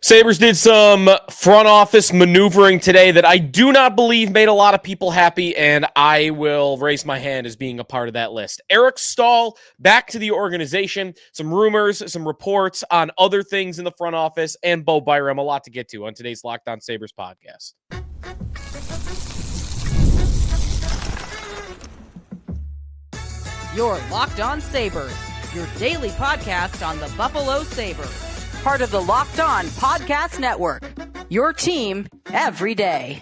Sabres did some front office maneuvering today that I do not believe made a lot of people happy, and I will raise my hand as being a part of that list. Eric Staal back to the organization, some rumors, some reports on other things in the front office, and Bo Byram. A lot to get to on today's Locked On Sabres podcast. You're Locked On Sabres, your daily podcast on the Buffalo Sabres. Part of the Locked On Podcast Network, your team every day.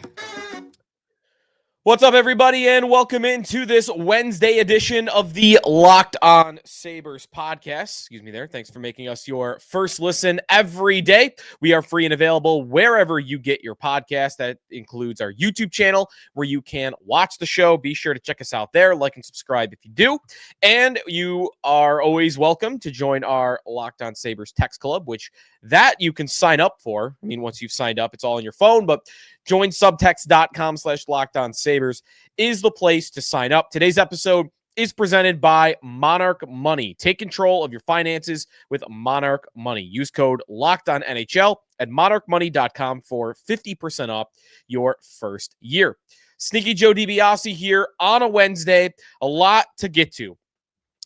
What's up, everybody, and welcome into this Wednesday edition of the Locked On Sabres podcast. Excuse me there. Thanks for making us your first listen every day. We are free and available wherever you get your podcast. That includes our YouTube channel, where you can watch the show. Be sure to check us out there. Like and subscribe if you do. And you are always welcome to join our Locked On Sabres text club, which that you can sign up for. I mean, once you've signed up, it's all on your phone, but joinsubtext.com/LockedOnSabres is the place to sign up. Today's episode is presented by Monarch Money. Take control of your finances with Monarch Money. Use code LOCKEDONNHL at monarchmoney.com for 50% off your first year. Sneaky Joe DiBiase here on a Wednesday. A lot to get to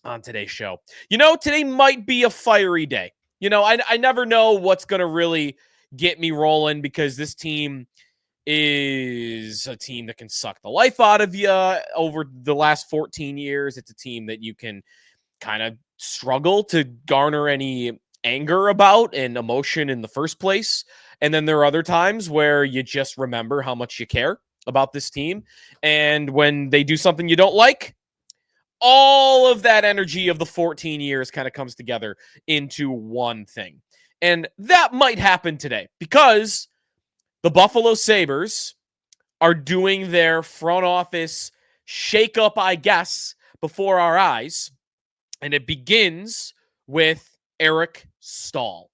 on today's show. You know, today might be a fiery day. You know, I never know what's going to really get me rolling, because this team is a team that can suck the life out of you over the last 14 years. It's a team that you can kind of struggle to garner any anger about and emotion in the first place. And then there are other times where you just remember how much you care about this team. And when they do something you don't like, all of that energy of the 14 years kind of comes together into one thing. And that might happen today, because the Buffalo Sabres are doing their front office shakeup, I guess, before our eyes. And it begins with Eric Staal.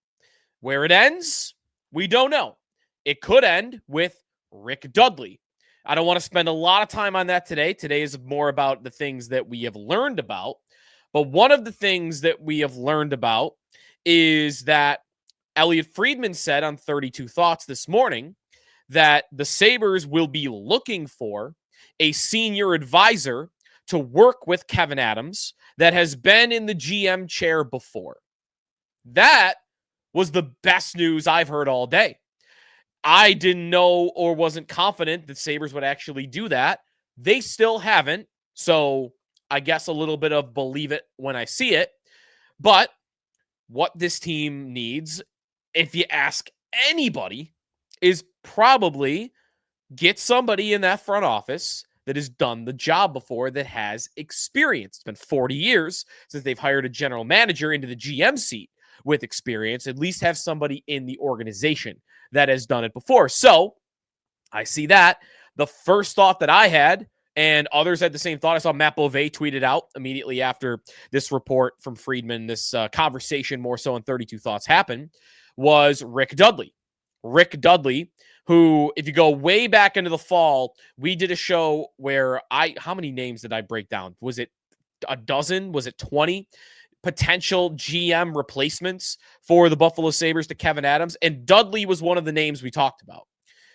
Where it ends, we don't know. It could end with Rick Dudley. I don't want to spend a lot of time on that today. Today is more about the things that we have learned about. But one of the things that we have learned about is that Elliotte Friedman said on 32 Thoughts this morning that the Sabres will be looking for a senior advisor to work with Kevyn Adams that has been in the GM chair before. That was the best news I've heard all day. I didn't know or wasn't confident that Sabres would actually do that. They still haven't. So I guess a little bit of believe it when I see it. But what this team needs, if you ask anybody, is probably get somebody in that front office that has done the job before, that has experience. It's been 40 years since they've hired a general manager into the GM seat with experience. At least have somebody in the organization that has done it before. So I see that. The first thought that I had, and others had the same thought, I saw Matt Beauvais tweeted out immediately after this report from Friedman, this conversation more so on 32 Thoughts happened, was Rick Dudley. Rick Dudley, who, if you go way back into the fall, we did a show where how many names did I break down? Was it a dozen? Was it 20? Potential GM replacements for the Buffalo Sabres to Kevyn Adams. And Dudley was one of the names we talked about,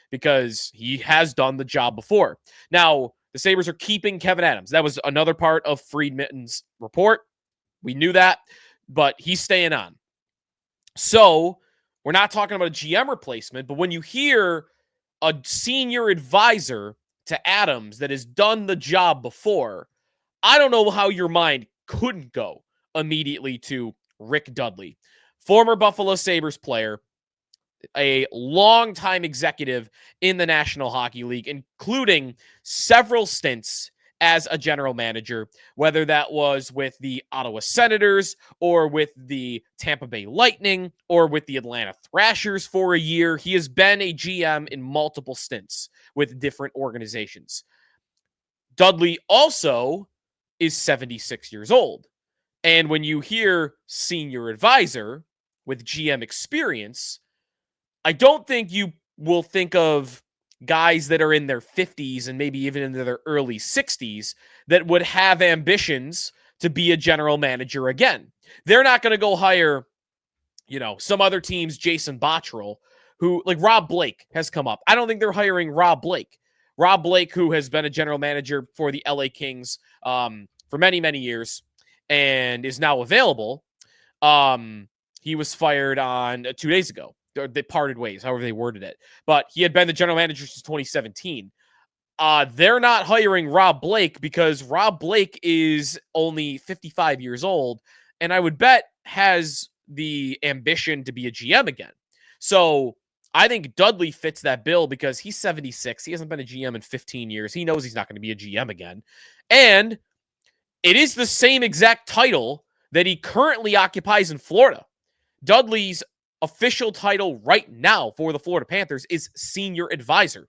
because he has done the job before. Now, the Sabres are keeping Kevyn Adams. That was another part of Friedman's report. We knew that, but he's staying on. So we're not talking about a GM replacement, but when you hear a senior advisor to Adams that has done the job before, I don't know how your mind couldn't go immediately to Rick Dudley, former Buffalo Sabres player, a longtime executive in the National Hockey League, including several stints as a general manager, whether that was with the Ottawa Senators or with the Tampa Bay Lightning or with the Atlanta Thrashers for a year. He has been a GM in multiple stints with different organizations. Dudley also is 76 years old. And when you hear senior advisor with GM experience, I don't think you will think of guys that are in their 50s and maybe even into their early 60s that would have ambitions to be a general manager again. They're not going to go hire, some other team's Jason Botterill who, like Rob Blake has come up. I don't think they're hiring Rob Blake. Rob Blake, who has been a general manager for the LA Kings for many, many years and is now available. He was fired on 2 days ago. They parted ways, however they worded it. But he had been the general manager since 2017. They're not hiring Rob Blake because Rob Blake is only 55 years old, and I would bet has the ambition to be a GM again. So I think Dudley fits that bill because he's 76. He hasn't been a GM in 15 years. He knows he's not going to be a GM again. And it is the same exact title that he currently occupies in Florida. Dudley's official title right now for the Florida Panthers is senior advisor.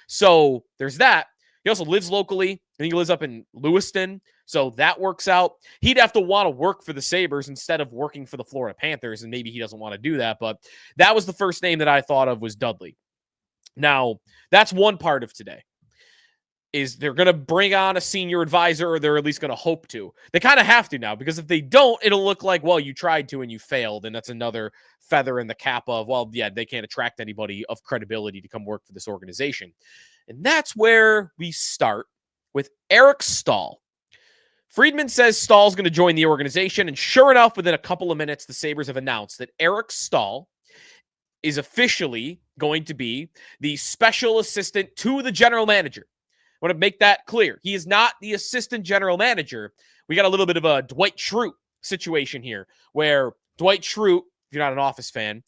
So there's that. He also lives locally. I think he lives up in Lewiston. So that works out. He'd have to want to work for the Sabres instead of working for the Florida Panthers. And maybe he doesn't want to do that. But that was the first name that I thought of was Dudley. Now, that's one part of today. Is they're going to bring on a senior advisor, or they're at least going to hope to. They kind of have to now, because if they don't, it'll look like, well, you tried to and you failed. And that's another feather in the cap of, well, yeah, they can't attract anybody of credibility to come work for this organization. And that's where we start with Eric Staal. Friedman says Stahl's going to join the organization. And sure enough, within a couple of minutes, the Sabres have announced that Eric Staal is officially going to be the special assistant to the general manager. I want to make that clear. He is not the assistant general manager. We got a little bit of a Dwight Schrute situation here, where Dwight Schrute, if you're not an Office fan,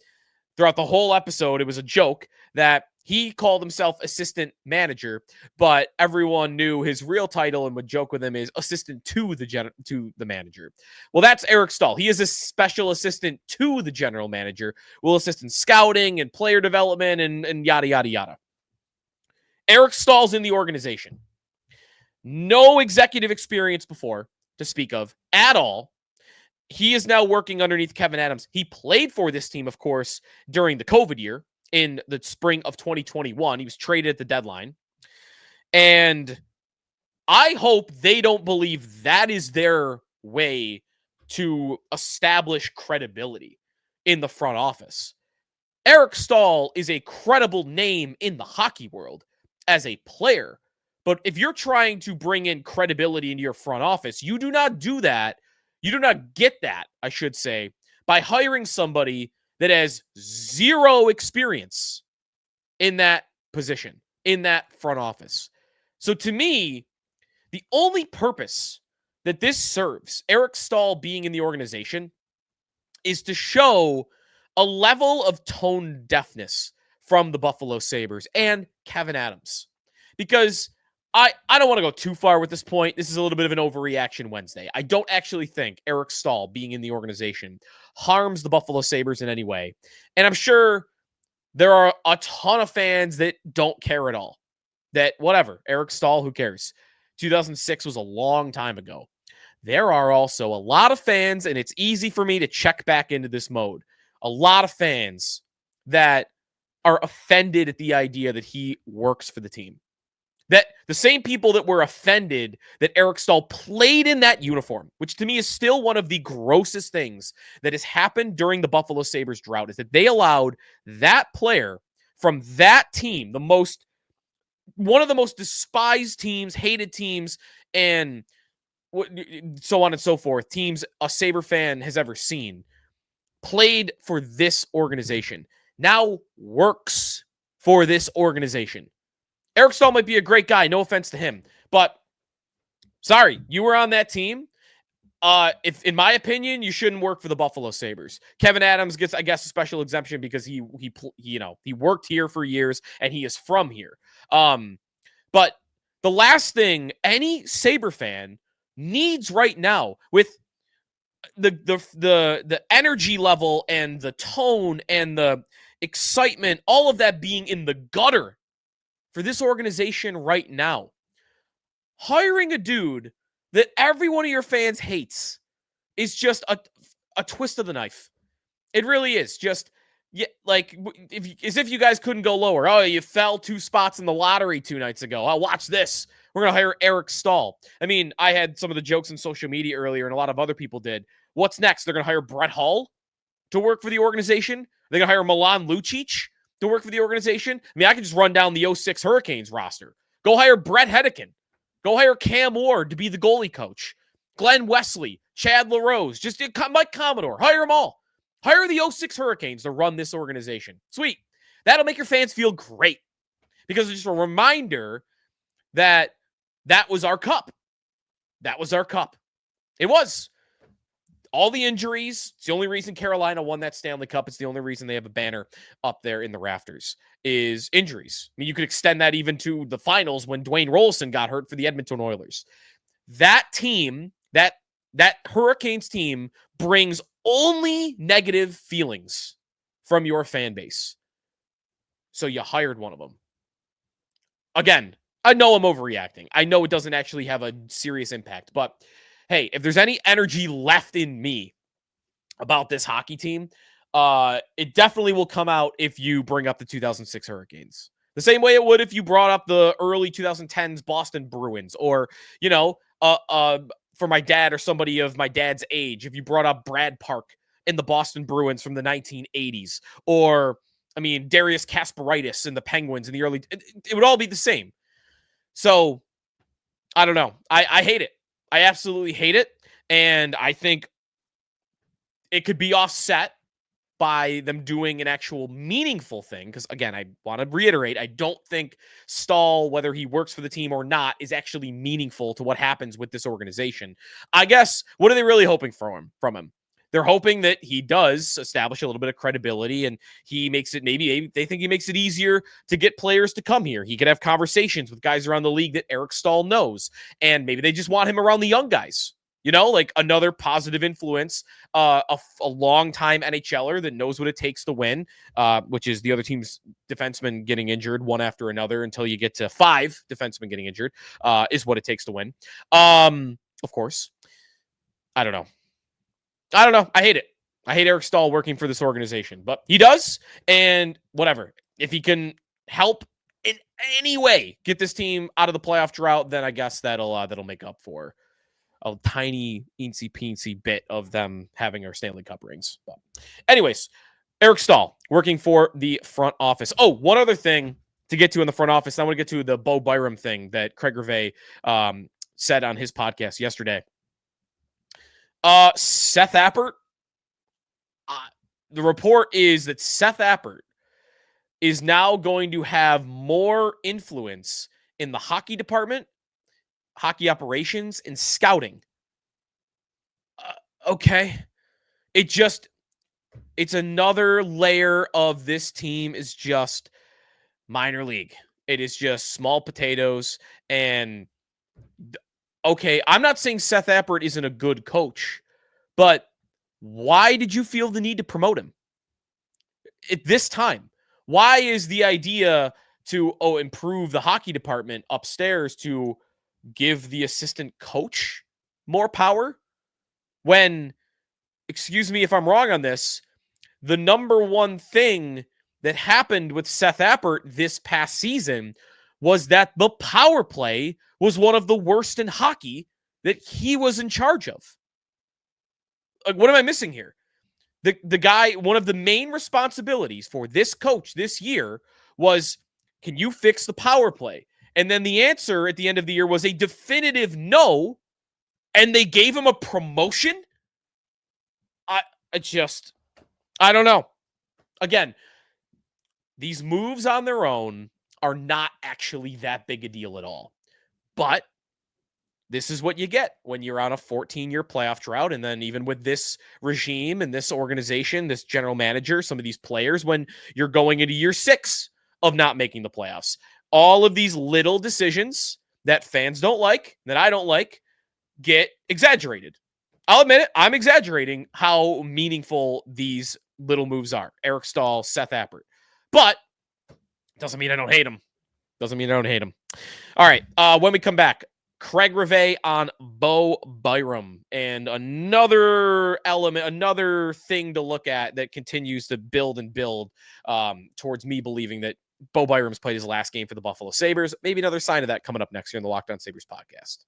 throughout the whole episode, it was a joke that he called himself assistant manager, but everyone knew his real title and would joke with him is assistant to the manager. Well, that's Eric Staal. He is a special assistant to the general manager, will assist in scouting and player development and yada, yada, yada. Eric Staal's in the organization. No executive experience before to speak of at all. He is now working underneath Kevyn Adams. He played for this team, of course, during the COVID year in the spring of 2021. He was traded at the deadline. And I hope they don't believe that is their way to establish credibility in the front office. Eric Staal is a credible name in the hockey world as a player. But if you're trying to bring in credibility into your front office, you do not do that. You do not get that, I should say, by hiring somebody that has zero experience in that position, in that front office. So to me, the only purpose that this serves, Eric Staal being in the organization, is to show a level of tone deafness from the Buffalo Sabres and Kevyn Adams. Because I don't want to go too far with this point. This is a little bit of an overreaction Wednesday. I don't actually think Eric Staal being in the organization harms the Buffalo Sabres in any way. And I'm sure there are a ton of fans that don't care at all. That whatever, Eric Staal, who cares? 2006 was a long time ago. There are also a lot of fans, and it's easy for me to check back into this mode. A lot of fans that are offended at the idea that he works for the team. That the same people that were offended that Eric Staal played in that uniform, which to me is still one of the grossest things that has happened during the Buffalo Sabres drought, is that they allowed that player from that team, one of the most despised teams, hated teams, and so on and so forth, teams a Sabre fan has ever seen, played for this organization, now works for this organization. Eric Staal might be a great guy, no offense to him, but sorry, you were on that team. If in my opinion, you shouldn't work for the Buffalo Sabres. Kevyn Adams gets, I guess, a special exemption because he worked here for years and he is from here. But the last thing any Sabre fan needs right now, with the energy level and the tone and the excitement, all of that being in the gutter for this organization right now, hiring a dude that every one of your fans hates is just a twist of the knife. It really is. Just like as if you guys couldn't go lower. Oh, you fell 2 spots in the lottery 2 nights ago. Oh, watch this. We're going to hire Eric Staal. I mean, I had some of the jokes on social media earlier, and a lot of other people did. What's next? They're going to hire Brett Hull to work for the organization? They're going to hire Milan Lucic to work for the organization? I mean, I could just run down the 06 Hurricanes roster. Go hire Brett Hedican. Go hire Cam Ward to be the goalie coach. Glenn Wesley, Chad LaRose, just Mike Commodore. Hire them all. Hire the 06 Hurricanes to run this organization. Sweet. That'll make your fans feel great because it's just a reminder that that was our cup. That was our cup. It was. All the injuries. It's the only reason Carolina won that Stanley Cup. It's the only reason they have a banner up there in the rafters is injuries. I mean, you could extend that even to the finals when Dwayne Rolson got hurt for the Edmonton Oilers. That team, that Hurricanes team brings only negative feelings from your fan base. So you hired one of them. Again, I know I'm overreacting. I know it doesn't actually have a serious impact, but hey, if there's any energy left in me about this hockey team, it definitely will come out if you bring up the 2006 Hurricanes. The same way it would if you brought up the early 2010s Boston Bruins or, for my dad or somebody of my dad's age, if you brought up Brad Park and the Boston Bruins from the 1980s or, Darius Kasparaitis and the Penguins in the early, it would all be the same. So, I don't know. I hate it. I absolutely hate it. And I think it could be offset by them doing an actual meaningful thing. Because, again, I want to reiterate, I don't think Staal, whether he works for the team or not, is actually meaningful to what happens with this organization. I guess, what are they really hoping from him? They're hoping that he does establish a little bit of credibility and he makes it, maybe they think he makes it easier to get players to come here. He could have conversations with guys around the league that Eric Staal knows. And maybe they just want him around the young guys, like another positive influence, a long-time NHLer that knows what it takes to win, which is the other team's defensemen getting injured one after another until you get to 5 defensemen getting injured, is what it takes to win. Of course, I don't know. I hate it. I hate Eric Staal working for this organization, but he does. And whatever, if he can help in any way get this team out of the playoff drought, then I guess that'll make up for a tiny eensy-peensy bit of them having our Stanley Cup rings. But anyways, Eric Staal working for the front office. Oh, one other thing to get to in the front office. I want to get to the Bo Byram thing that Craig Rivet said on his podcast yesterday. Seth Appert. The report is that Seth Appert is now going to have more influence in the hockey department, hockey operations, and scouting. Okay. It's another layer of this team is just minor league. It is just small potatoes. And okay, I'm not saying Seth Appert isn't a good coach, but why did you feel the need to promote him at this time? Why is the idea to improve the hockey department upstairs to give the assistant coach more power? When, excuse me if I'm wrong on this, the number one thing that happened with Seth Appert this past season was that the power play was one of the worst in hockey that he was in charge of. Like, what am I missing here? The guy, one of the main responsibilities for this coach this year was, can you fix the power play? And then the answer at the end of the year was a definitive no, and they gave him a promotion? I don't know. Again, these moves on their own are not actually that big a deal at all. But this is what you get when you're on a 14-year playoff drought. And then even with this regime and this organization, this general manager, some of these players, when you're going into year 6 of not making the playoffs, all of these little decisions that fans don't like, that I don't like, get exaggerated. I'll admit it. I'm exaggerating how meaningful these little moves are. Eric Staal, Seth Appert. But doesn't mean I don't hate him. Doesn't mean I don't hate him. All right. When we come back, Craig Rivet on Bo Byram, and another element, another thing to look at that continues to build and build towards me believing that Bo Byram's played his last game for the Buffalo Sabres. Maybe another sign of that coming up next year in the Locked On Sabres podcast.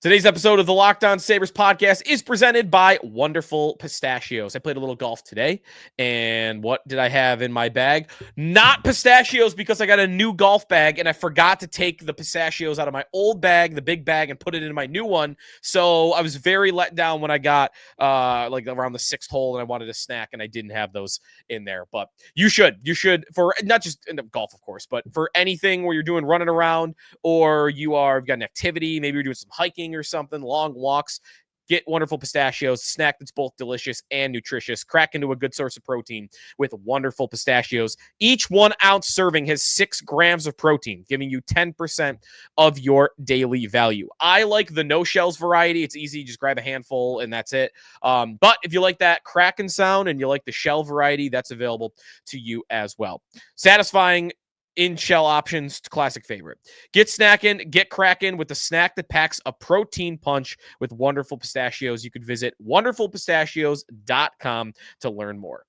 Today's episode of the Locked On Sabres podcast is presented by Wonderful Pistachios. I played a little golf today, and what did I have in my bag? Not pistachios, because I got a new golf bag, and I forgot to take the pistachios out of my old bag, the big bag, and put it in my new one. So I was very let down when I got like around the 6th hole, and I wanted a snack, and I didn't have those in there. But you should, for not just in the golf, of course, but for anything where you're doing running around, or you've got an activity, maybe you're doing some hiking or something, long walks, get Wonderful Pistachios, a snack that's both delicious and nutritious. Crack into a good source of protein with Wonderful Pistachios. Each 1 ounce serving has 6 grams of protein, giving you 10% of your daily value. I like the no shells variety. It's easy. Just grab a handful and that's it. But if you like that crackin sound and you like the shell variety, that's available to you as well. Satisfying in shell options, classic favorite. Get snackin', get crackin' with the snack that packs a protein punch with Wonderful Pistachios. You could visit wonderfulpistachios.com to learn more.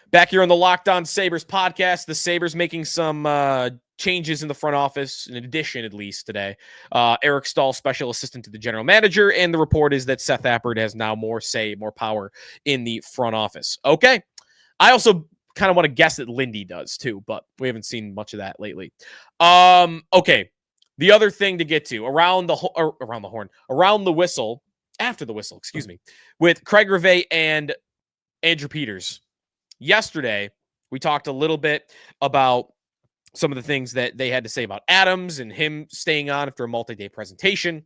Back here on the Locked On Sabres podcast, the Sabres making some changes in the front office, an addition at least today. Eric Staal, special assistant to the general manager, and the report is that Seth Appert has now more say, more power in the front office. Okay. I also kind of want to guess that Lindy does too, but we haven't seen much of that lately. Okay. The other thing to get to around the whistle, after the whistle, excuse me, with Craig Rivet and Andrew Peters. Yesterday, we talked a little bit about some of the things that they had to say about Adams and him staying on after a multi-day presentation,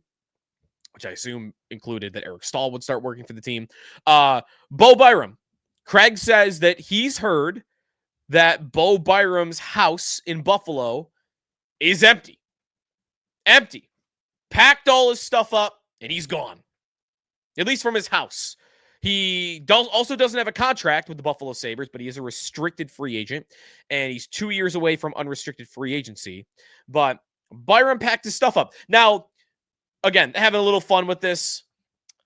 which I assume included that Eric Staal would start working for the team. Bo Byram. Craig says that he's heard that Bo Byram's house in Buffalo is empty. Empty. Packed all his stuff up, and he's gone. At least from his house. He also doesn't have a contract with the Buffalo Sabres, but he is a restricted free agent, and he's 2 years away from unrestricted free agency. But Byram packed his stuff up. Now, again, having a little fun with this.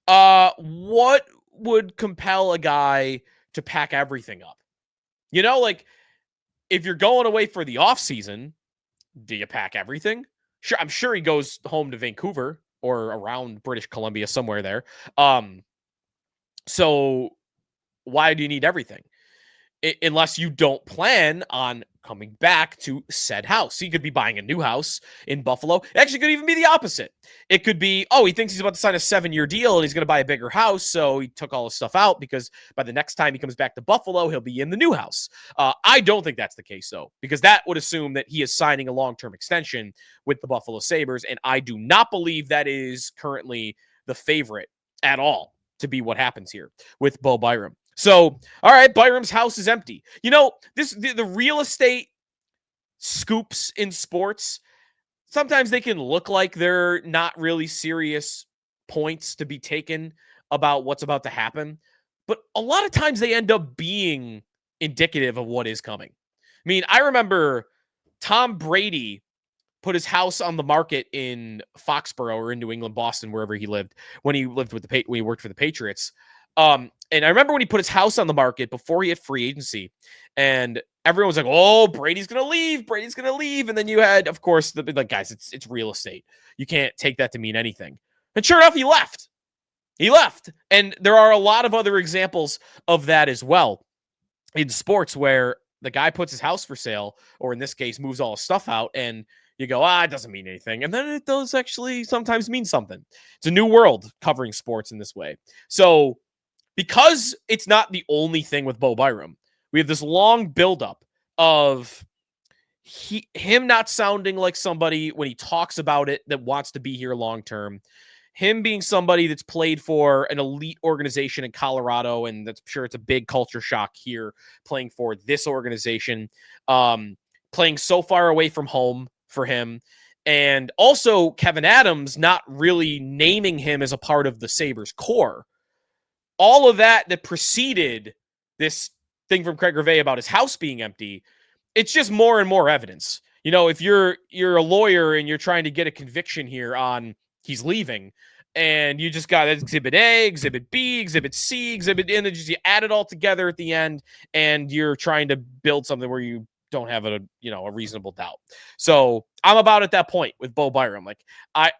What would compel a guy to pack everything up? You know, like, if you're going away for the off season, do you pack everything? Sure, I'm sure he goes home to Vancouver or around British Columbia, somewhere there. So why do you need everything? Unless you don't plan on coming back to said house. He could be buying a new house in Buffalo. It actually could even be the opposite. It could be, he thinks he's about to sign a 7-year deal and he's going to buy a bigger house. So he took all his stuff out because by the next time he comes back to Buffalo, he'll be in the new house. I don't think that's the case, though, because that would assume that he is signing a long-term extension with the Buffalo Sabres. And I do not believe that is currently the favorite at all to be what happens here with Bo Byram. So, all right, Byram's house is empty. You know, the real estate scoops in sports, sometimes they can look like they're not really serious points to be taken about what's about to happen. But a lot of times they end up being indicative of what is coming. I mean, I remember Tom Brady put his house on the market in Foxborough or in New England, Boston, wherever he lived, when he worked for the Patriots. And I remember when he put his house on the market before he hit free agency, and everyone was like, "Oh, Brady's going to leave. Brady's going to leave." And then you had, of course, the guys, it's real estate. You can't take that to mean anything. And sure enough, he left. He left. And there are a lot of other examples of that as well in sports where the guy puts his house for sale, or in this case, moves all his stuff out, and you go, it doesn't mean anything. And then it does actually sometimes mean something. It's a new world covering sports in this way. So because it's not the only thing with Bo Byram, we have this long buildup of him not sounding like somebody when he talks about it that wants to be here long term. Him being somebody that's played for an elite organization in Colorado, and that's sure it's a big culture shock here playing for this organization, playing so far away from home for him. And also Kevyn Adams not really naming him as a part of the Sabres core. All of that preceded this thing from Craig Rivet about his house being empty, it's just more and more evidence. You know, if you're a lawyer and you're trying to get a conviction here on he's leaving, and you just got Exhibit A, Exhibit B, Exhibit C, Exhibit, and then you add it all together at the end, and you're trying to build something where you don't have a reasonable doubt. So I'm about at that point with Bo Byram. Like I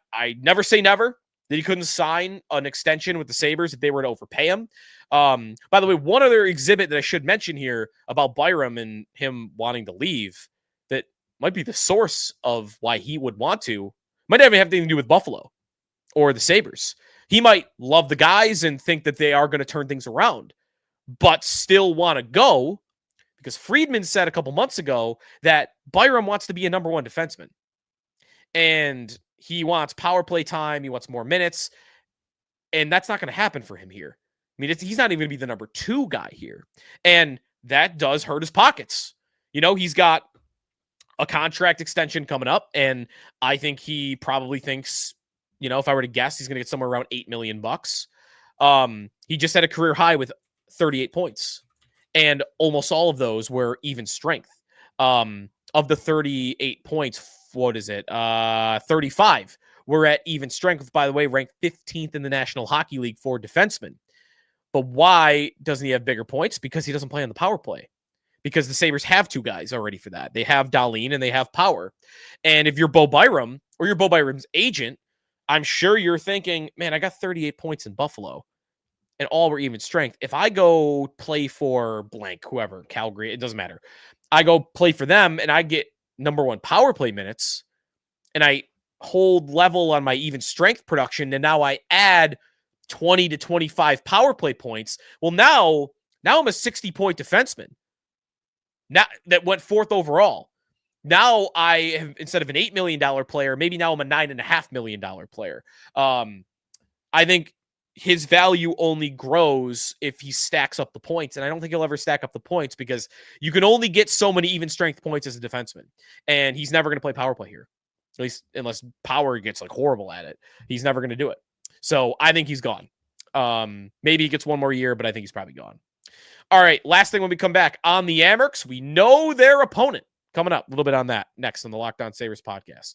never say never that he couldn't sign an extension with the Sabres if they were to overpay him. By the way, one other exhibit that I should mention here about Byram and him wanting to leave that might be the source of why he would want to, might not even have anything to do with Buffalo or the Sabres. He might love the guys and think that they are going to turn things around, but still want to go because Friedman said a couple months ago that Byram wants to be a number one defenseman. And he wants power play time. He wants more minutes. And that's not going to happen for him here. I mean, he's not even going to be the number two guy here. And that does hurt his pockets. He's got a contract extension coming up. And I think he probably thinks, if I were to guess, he's going to get somewhere around $8 million. He just had a career high with 38 points. And almost all of those were even strength. Of the 38 points, 35 were at even strength, by the way, ranked 15th in the National Hockey League for defensemen. But why doesn't he have bigger points? Because he doesn't play on the power play. Because the Sabres have two guys already for that. They have Dahlin and they have Power. And if you're Bo Byram or you're Bo Byram's agent, I'm sure you're thinking, man, I got 38 points in Buffalo and all were even strength. If I go play for blank, whoever, Calgary, it doesn't matter. I go play for them and I get number one power play minutes and I hold level on my even strength production. And now I add 20 to 25 power play points. Well, now I'm a 60-point defenseman. Now that went fourth overall. Now I have, instead of an $8 million player, maybe now I'm a $9.5 million player. I think his value only grows if he stacks up the points. And I don't think he'll ever stack up the points because you can only get so many even strength points as a defenseman. And he's never going to play power play here. At least unless Power gets like horrible at it. He's never going to do it. So I think he's gone. Maybe he gets one more year, but I think he's probably gone. All right. Last thing when we come back on the Amerks, we know their opponent. Coming up a little bit on that next on the Locked On Sabres podcast.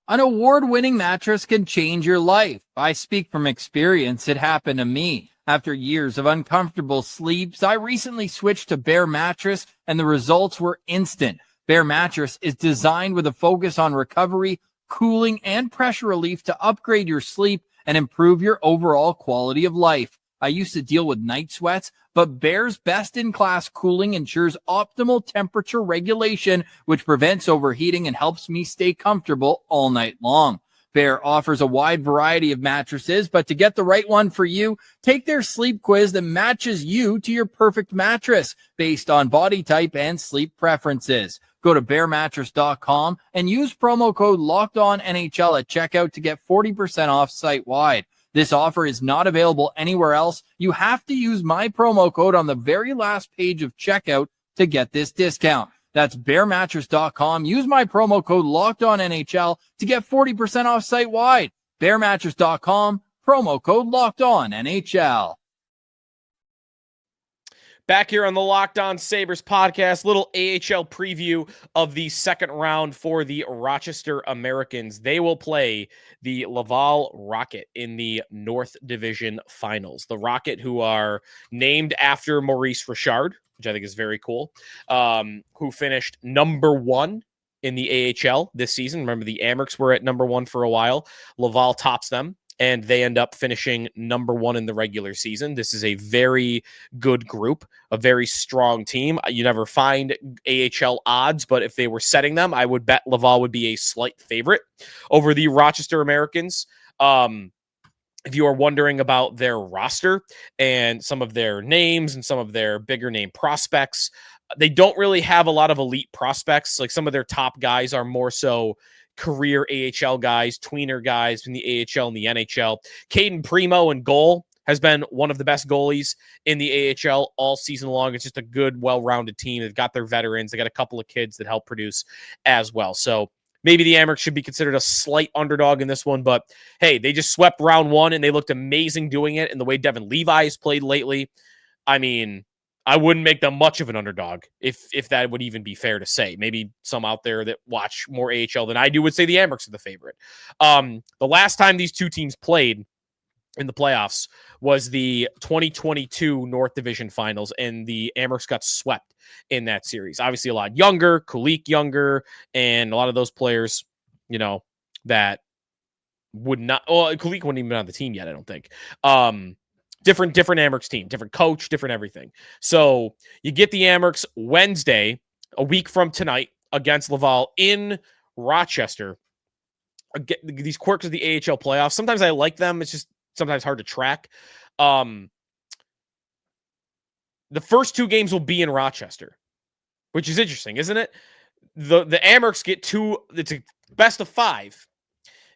An award-winning mattress can change your life. I speak from experience. It happened to me. After years of uncomfortable sleeps, I recently switched to Bear Mattress, and the results were instant. Bear Mattress is designed with a focus on recovery, cooling, and pressure relief to upgrade your sleep and improve your overall quality of life. I used to deal with night sweats, but Bear's best-in-class cooling ensures optimal temperature regulation, which prevents overheating and helps me stay comfortable all night long. Bear offers a wide variety of mattresses, but to get the right one for you, take their sleep quiz that matches you to your perfect mattress based on body type and sleep preferences. Go to bearmattress.com and use promo code LOCKEDONNHL at checkout to get 40% off site-wide. This offer is not available anywhere else. You have to use my promo code on the very last page of checkout to get this discount. That's bearmattress.com. Use my promo code LOCKEDONNHL to get 40% off site-wide. Bearmattress.com, promo code LOCKEDONNHL. Back here on the Locked On Sabres podcast, little AHL preview of the second round for the Rochester Americans. They will play the Laval Rocket in the North Division Finals. The Rocket, who are named after Maurice Richard, which I think is very cool, who finished number one in the AHL this season. Remember, the Amerks were at number one for a while. Laval tops them, and they end up finishing number one in the regular season. This is a very good group, a very strong team. You never find AHL odds, but if they were setting them, I would bet Laval would be a slight favorite over the Rochester Americans. If you are wondering about their roster and some of their names and some of their bigger name prospects, they don't really have a lot of elite prospects. Like some of their top guys are more so career AHL guys, tweener guys in the AHL and the NHL. Caden Primo in goal has been one of the best goalies in the AHL all season long. It's just a good, well-rounded team. They've got their veterans. They got a couple of kids that help produce as well. So maybe the Amerks should be considered a slight underdog in this one, but hey, they just swept round one and they looked amazing doing it. And the way Devon Levi has played lately, I mean, I wouldn't make them much of an underdog if that would even be fair to say. Maybe some out there that watch more AHL than I do would say the Amerks are the favorite. The last time these two teams played in the playoffs was the 2022 North Division Finals, and the Amerks got swept in that series. Obviously, a lot younger, Kulik younger, and a lot of those players, that would not. Well, Kulik wouldn't even be on the team yet, I don't think. Different Amerks team, different coach, different everything. So you get the Amerks Wednesday, a week from tonight, against Laval in Rochester. These quirks of the AHL playoffs. Sometimes I like them. It's just sometimes hard to track. The first 2 games will be in Rochester, which is interesting, isn't it? The Amerks get 2. It's a best of 5.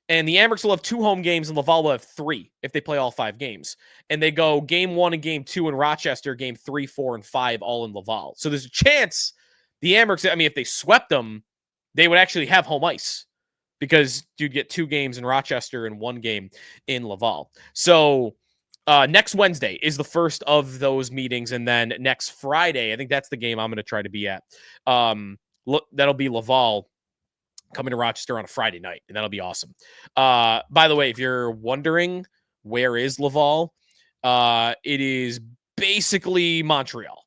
And the Amerks will have 2 home games, and Laval will have 3 if they play all 5 games. And they go game 1 and game 2 in Rochester, game 3, 4, and 5 all in Laval. So there's a chance the Amerks, if they swept them, they would actually have home ice, because you'd get 2 games in Rochester and 1 game in Laval. So next Wednesday is the first of those meetings. And then next Friday, I think that's the game I'm going to try to be at. That'll be Laval coming to Rochester on a Friday night, and that'll be awesome. By the way, if you're wondering where is Laval, it is basically Montreal.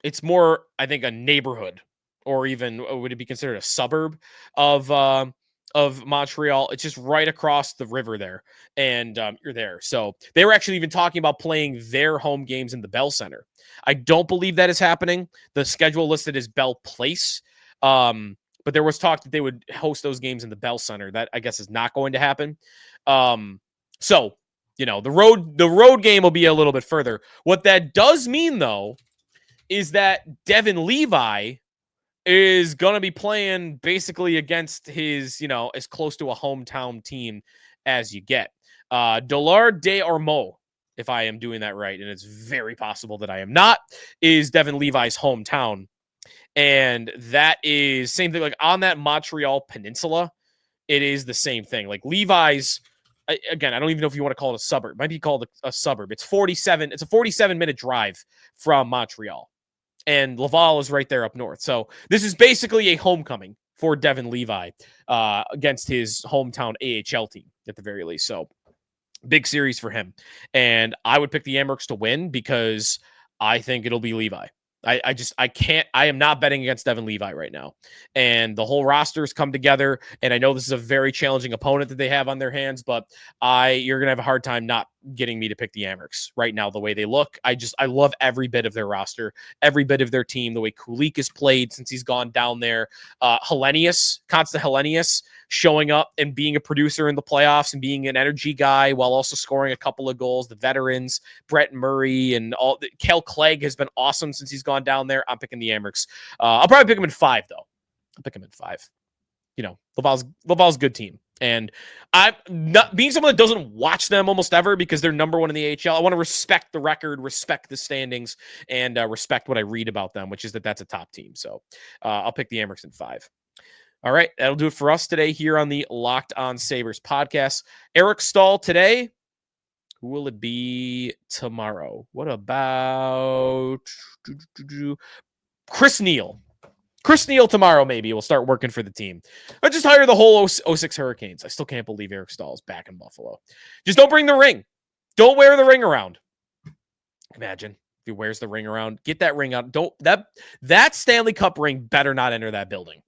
It's more, I think, a neighborhood, or even would it be considered a suburb of Montreal. It's just right across the river there, and you're there. So they were actually even talking about playing their home games in the Bell Center. I don't believe that is happening. The schedule listed as Bell Place, but there was talk that they would host those games in the Bell Center. That, I guess, is not going to happen. So the road game will be a little bit further. What that does mean, though, is that Devon Levi is going to be playing basically against his, as close to a hometown team as you get. Dollard de Ormeaux, if I am doing that right, and it's very possible that I am not, is Devon Levi's hometown. And that is same thing, like on that Montreal peninsula, it is the same thing. Like Levi's, again, I don't even know if you want to call it a suburb. It might be called a suburb. It's a 47-minute drive from Montreal. And Laval is right there up north. So this is basically a homecoming for Devon Levi against his hometown AHL team at the very least. So big series for him. And I would pick the Amerks to win because I think it'll be Levi. I am not betting against Devon Levi right now. And the whole roster's come together. And I know this is a very challenging opponent that they have on their hands, but you're going to have a hard time not getting me to pick the Amerks right now, the way they look. I love every bit of their roster, every bit of their team, the way Kulik has played since he's gone down there. Constant Hellenius showing up and being a producer in the playoffs and being an energy guy while also scoring a couple of goals. The veterans, Brett Murray and all. Kel Clegg has been awesome since he's gone down there. I'm picking the Amerks. I'll probably pick him in 5, though. I'll pick him in 5. Laval's a good team. And I'm not being someone that doesn't watch them almost ever because they're number 1 in the AHL. I want to respect the record, respect the standings, and respect what I read about them, which is that's a top team. So I'll pick the Amerks in 5. All right, that'll do it for us today here on the Locked On Sabres podcast. Eric Staal today. Who will it be tomorrow? What about Chris Neal? Chris Neal tomorrow maybe will start working for the team. Or just hire the whole 06 Hurricanes. I still can't believe Eric Staal is back in Buffalo. Just don't bring the ring. Don't wear the ring around. Imagine if he wears the ring around. Get that ring out. That Stanley Cup ring better not enter that building.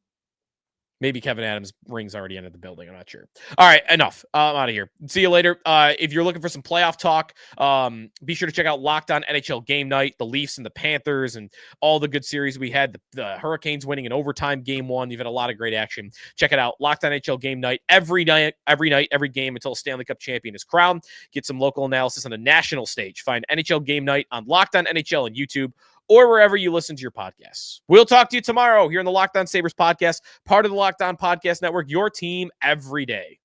Maybe Kevyn Adams' ring's already entered the building. I'm not sure. All right, enough. I'm out of here. See you later. If you're looking for some playoff talk, be sure to check out Locked On NHL Game Night, the Leafs and the Panthers, and all the good series we had. The Hurricanes winning in overtime game 1. You've had a lot of great action. Check it out. Locked On NHL Game Night every night, every game until a Stanley Cup champion is crowned. Get some local analysis on a national stage. Find NHL Game Night on Locked On NHL and YouTube, or wherever you listen to your podcasts. We'll talk to you tomorrow here on the Locked On Sabres podcast, part of the Locked On Podcast Network, your team every day.